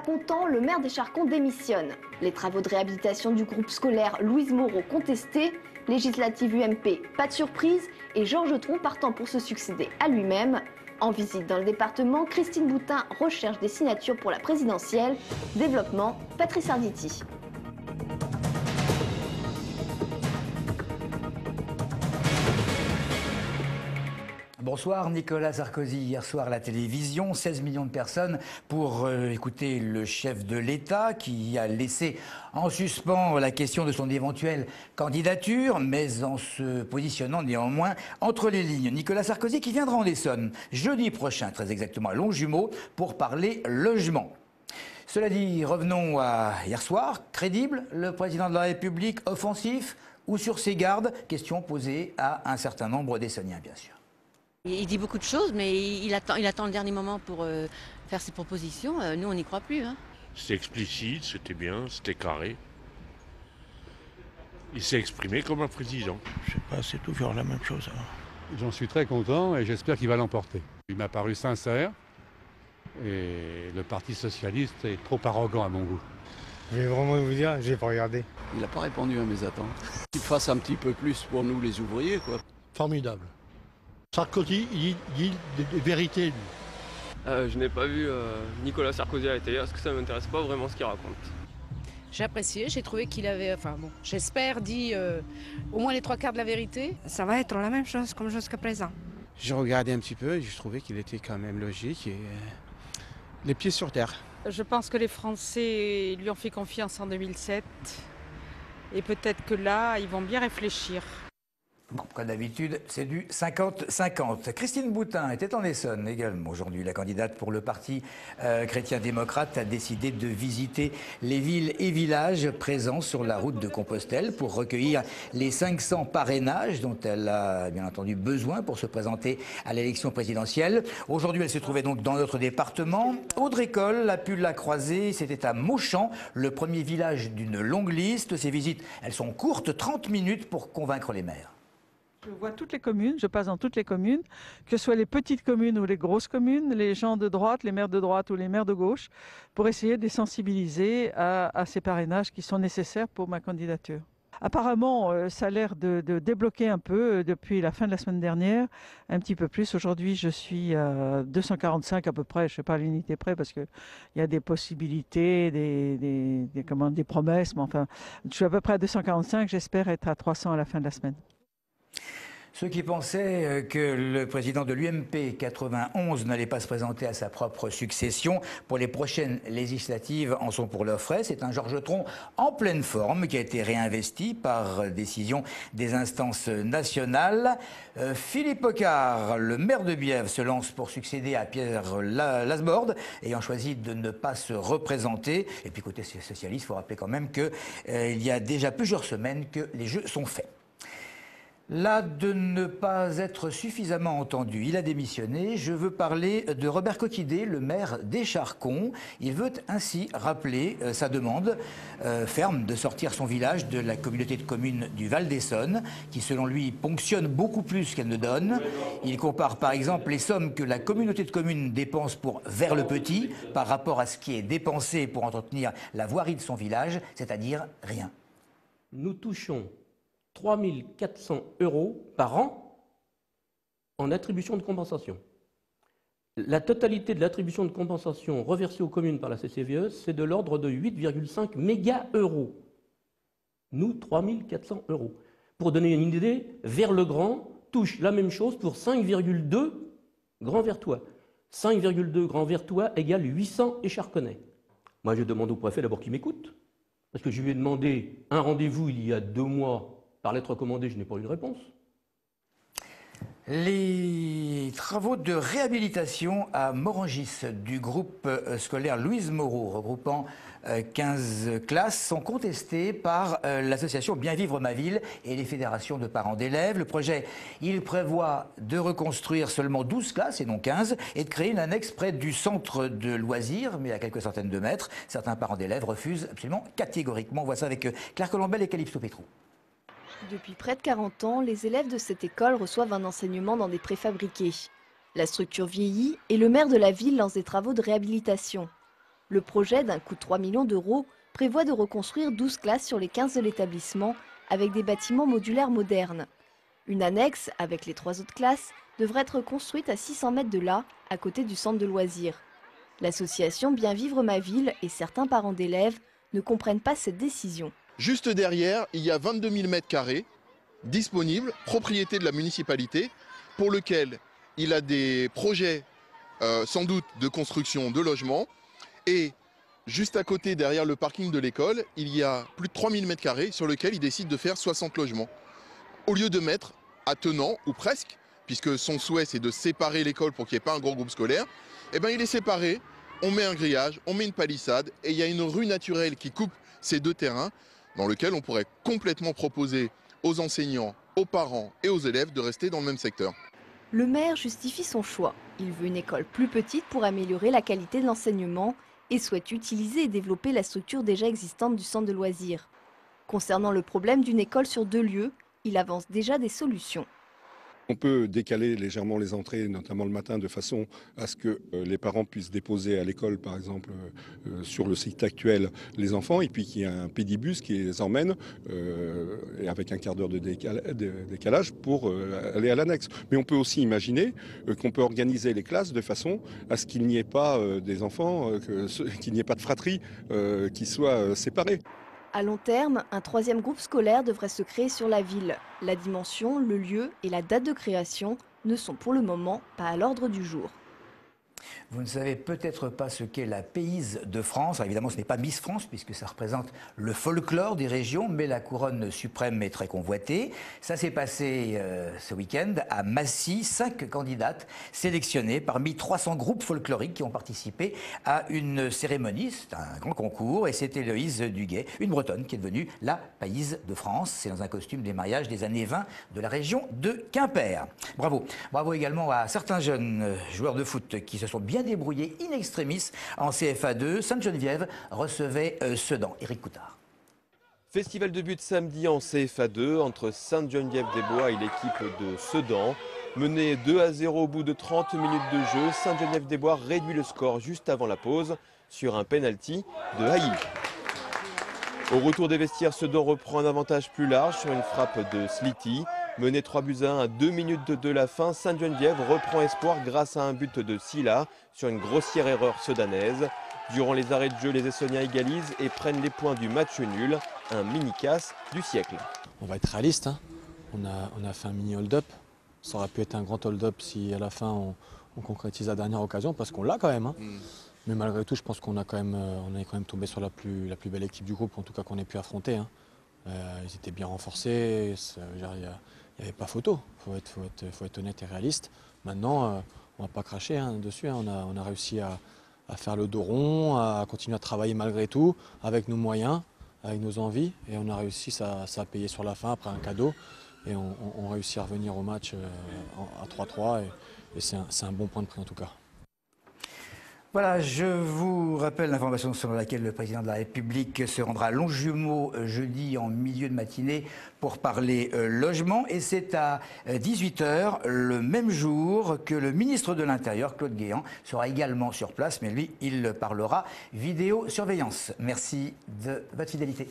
content, le maire d'Écharcon démissionne. Les travaux de réhabilitation du groupe scolaire Louise Moreau contestés, législative UMP, pas de surprise, et Georges Tron partant pour se succéder à lui-même. En visite dans le département, Christine Boutin recherche des signatures pour la présidentielle. Développement, Patrice Arditi. Bonsoir, Nicolas Sarkozy. Hier soir à la télévision, 16 millions de personnes pour écouter le chef de l'État qui a laissé en suspens la question de son éventuelle candidature, mais en se positionnant néanmoins entre les lignes. Nicolas Sarkozy qui viendra en Essonne jeudi prochain, très exactement à Longjumeau, pour parler logement. Cela dit, revenons à hier soir. Crédible, le président de la République, offensif ou sur ses gardes? Question posée à un certain nombre d'Essoniens, bien sûr. Il dit beaucoup de choses, mais il attend le dernier moment pour faire ses propositions. Nous, on n'y croit plus. Hein. C'était explicite, c'était bien, c'était carré. Il s'est exprimé comme un président. Je sais pas, c'est toujours la même chose. Hein. J'en suis très content et j'espère qu'il va l'emporter. Il m'a paru sincère et le Parti socialiste est trop arrogant à mon goût. Je vais vraiment vous dire, j'ai pas regardé. Il n'a pas répondu à mes attentes. Qu'il fasse un petit peu plus pour nous les ouvriers, quoi. Formidable. Sarkozy, il dit des vérités, lui. Je n'ai pas vu Nicolas Sarkozy à la télé parce que ça ne m'intéresse pas vraiment ce qu'il raconte. J'ai apprécié, j'ai trouvé qu'il avait, enfin bon, j'espère, dit au moins les trois quarts de la vérité. Ça va être la même chose comme jusqu'à présent. J'ai regardé un petit peu et je trouvais qu'il était quand même logique et les pieds sur terre. Je pense que les Français lui ont fait confiance en 2007 et peut-être que là, ils vont bien réfléchir. Bon, comme d'habitude, c'est du 50-50. Christine Boutin était en Essonne également aujourd'hui. La candidate pour le parti chrétien-démocrate a décidé de visiter les villes et villages présents sur la route de Compostelle pour recueillir les 500 parrainages dont elle a bien entendu besoin pour se présenter à l'élection présidentielle. Aujourd'hui, elle se trouvait donc dans notre département. Audrécoll a pu la croiser. C'était à Mauchamp, le premier village d'une longue liste. Ces visites, elles sont courtes, 30 minutes pour convaincre les maires. Je vois toutes les communes, je passe dans toutes les communes, que ce soit les petites communes ou les grosses communes, les gens de droite, les maires de droite ou les maires de gauche, pour essayer de les sensibiliser à ces parrainages qui sont nécessaires pour ma candidature. Apparemment, ça a l'air de débloquer un peu depuis la fin de la semaine dernière, un petit peu plus. Aujourd'hui, je suis à 245 à peu près, je ne sais pas à l'unité près parce qu'il y a des possibilités, des promesses, mais enfin, je suis à peu près à 245, j'espère être à 300 à la fin de la semaine. Ceux qui pensaient que le président de l'UMP 91 n'allait pas se présenter à sa propre succession pour les prochaines législatives en sont pour leurs frais. C'est un Georges Tron en pleine forme qui a été réinvesti par décision des instances nationales. Philippe Hocquart, le maire de Bièvre, se lance pour succéder à Pierre Lasborde, ayant choisi de ne pas se représenter. Et puis côté socialiste, il faut rappeler quand même qu'il y a déjà plusieurs semaines que les jeux sont faits. Là, de ne pas être suffisamment entendu, il a démissionné. Je veux parler de Robert Coquidé, le maire d'Écharcon. Il veut ainsi rappeler sa demande ferme de sortir son village de la communauté de communes du Val d'Essonne, qui selon lui ponctionne beaucoup plus qu'elle ne donne. Il compare par exemple les sommes que la communauté de communes dépense pour Vers-le-Petit par rapport à ce qui est dépensé pour entretenir la voirie de son village, c'est-à-dire rien. Nous touchons 3 400 € par an en attribution de compensation. La totalité de l'attribution de compensation reversée aux communes par la CCVE, c'est de l'ordre de 8,5 méga-euros. Nous, 3 400 €. Pour donner une idée, Vers-le-Grand touche la même chose pour 5,2 Grand Vertois. 5,2 Grand Vertois égale 800 Écharconnais. Moi, je demande au préfet d'abord qu'il m'écoute, parce que je lui ai demandé un rendez-vous il y a 2 mois. Par lettre recommandée, je n'ai pas eu de réponse. Les travaux de réhabilitation à Morangis du groupe scolaire Louise Moreau, regroupant 15 classes, sont contestés par l'association Bien Vivre Ma Ville et les fédérations de parents d'élèves. Le projet, il prévoit de reconstruire seulement 12 classes et non 15 et de créer une annexe près du centre de loisirs, mais à quelques centaines de mètres. Certains parents d'élèves refusent absolument catégoriquement. On voit ça avec Claire Colombel et Calypso Pétrou. Depuis près de 40 ans, les élèves de cette école reçoivent un enseignement dans des préfabriqués. La structure vieillit et le maire de la ville lance des travaux de réhabilitation. Le projet, d'un coût de 3 millions d'euros, prévoit de reconstruire 12 classes sur les 15 de l'établissement avec des bâtiments modulaires modernes. Une annexe, avec les 3 autres classes, devrait être construite à 600 mètres de là, à côté du centre de loisirs. L'association Bien Vivre Ma Ville et certains parents d'élèves ne comprennent pas cette décision. Juste derrière, il y a 22 000 m² disponibles, propriété de la municipalité, pour lequel il a des projets sans doute de construction de logements. Et juste à côté, derrière le parking de l'école, il y a plus de 3 000 m² sur lequel il décide de faire 60 logements. Au lieu de mettre à Tenant, ou presque, puisque son souhait c'est de séparer l'école pour qu'il n'y ait pas un gros groupe scolaire, eh ben, il est séparé, on met un grillage, on met une palissade, et il y a une rue naturelle qui coupe ces deux terrains, dans lequel on pourrait complètement proposer aux enseignants, aux parents et aux élèves de rester dans le même secteur. Le maire justifie son choix. Il veut une école plus petite pour améliorer la qualité de l'enseignement et souhaite utiliser et développer la structure déjà existante du centre de loisirs. Concernant le problème d'une école sur 2 lieux, il avance déjà des solutions. On peut décaler légèrement les entrées, notamment le matin, de façon à ce que les parents puissent déposer à l'école, par exemple, sur le site actuel, les enfants, et puis qu'il y ait un pédibus qui les emmène, avec un quart d'heure de décalage, pour aller à l'annexe. Mais on peut aussi imaginer qu'on peut organiser les classes de façon à ce qu'il n'y ait pas des enfants, qu'il n'y ait pas de fratrie qui soient séparés. À long terme, un 3e groupe scolaire devrait se créer sur la ville. La dimension, le lieu et la date de création ne sont pour le moment pas à l'ordre du jour. Vous ne savez peut-être pas ce qu'est la Pays de France. Alors évidemment, ce n'est pas Miss France, puisque ça représente le folklore des régions, mais la couronne suprême est très convoitée. Ça s'est passé ce week-end à Massy. 5 candidates sélectionnées parmi 300 groupes folkloriques qui ont participé à une cérémonie. C'est un grand concours, et c'est Héloïse Duguet, une Bretonne, qui est devenue la Pays de France. C'est dans un costume des mariages des années 20 de la région de Quimper. Bravo. Bravo également à certains jeunes joueurs de foot qui se sont bien débrouillés in extremis en CFA2. Sainte-Geneviève recevait Sedan. Éric Coutard. Festival de but samedi en CFA2 entre Sainte-Geneviève-des-Bois et l'équipe de Sedan. Mené 2-0 au bout de 30 minutes de jeu, Sainte-Geneviève-des-Bois réduit le score juste avant la pause sur un penalty de Haï. Au retour des vestiaires, Sedan reprend un avantage plus large sur une frappe de Slity. Mené 3-1 à 2 minutes de la fin, Sainte-Geneviève reprend espoir grâce à un but de Silla sur une grossière erreur sedanaise. Durant les arrêts de jeu, les Essoniens égalisent et prennent les points du match nul, un mini-casse du siècle. On va être réaliste, hein. On a fait un mini hold-up. Ça aurait pu être un grand hold-up si à la fin on concrétise la dernière occasion, parce qu'on l'a quand même. Hein. Mais malgré tout, je pense qu'on est quand même tombé sur la plus belle équipe du groupe, en tout cas qu'on ait pu affronter. Hein. Ils étaient bien renforcés, il n'y avait pas photo, il faut être honnête et réaliste. Maintenant, on ne va pas cracher dessus, hein. On a réussi à faire le dos rond, à continuer à travailler malgré tout, avec nos moyens, avec nos envies, et on a réussi, ça a payé sur la fin après un cadeau, et on réussit à revenir au match à 3-3, et c'est un bon point de prix en tout cas. Voilà, je vous rappelle l'information selon laquelle le président de la République se rendra à Longjumeau jeudi en milieu de matinée pour parler logement. Et c'est à 18 h, le même jour, que le ministre de l'Intérieur, Claude Guéant, sera également sur place. Mais lui, il parlera vidéosurveillance. Merci de votre fidélité.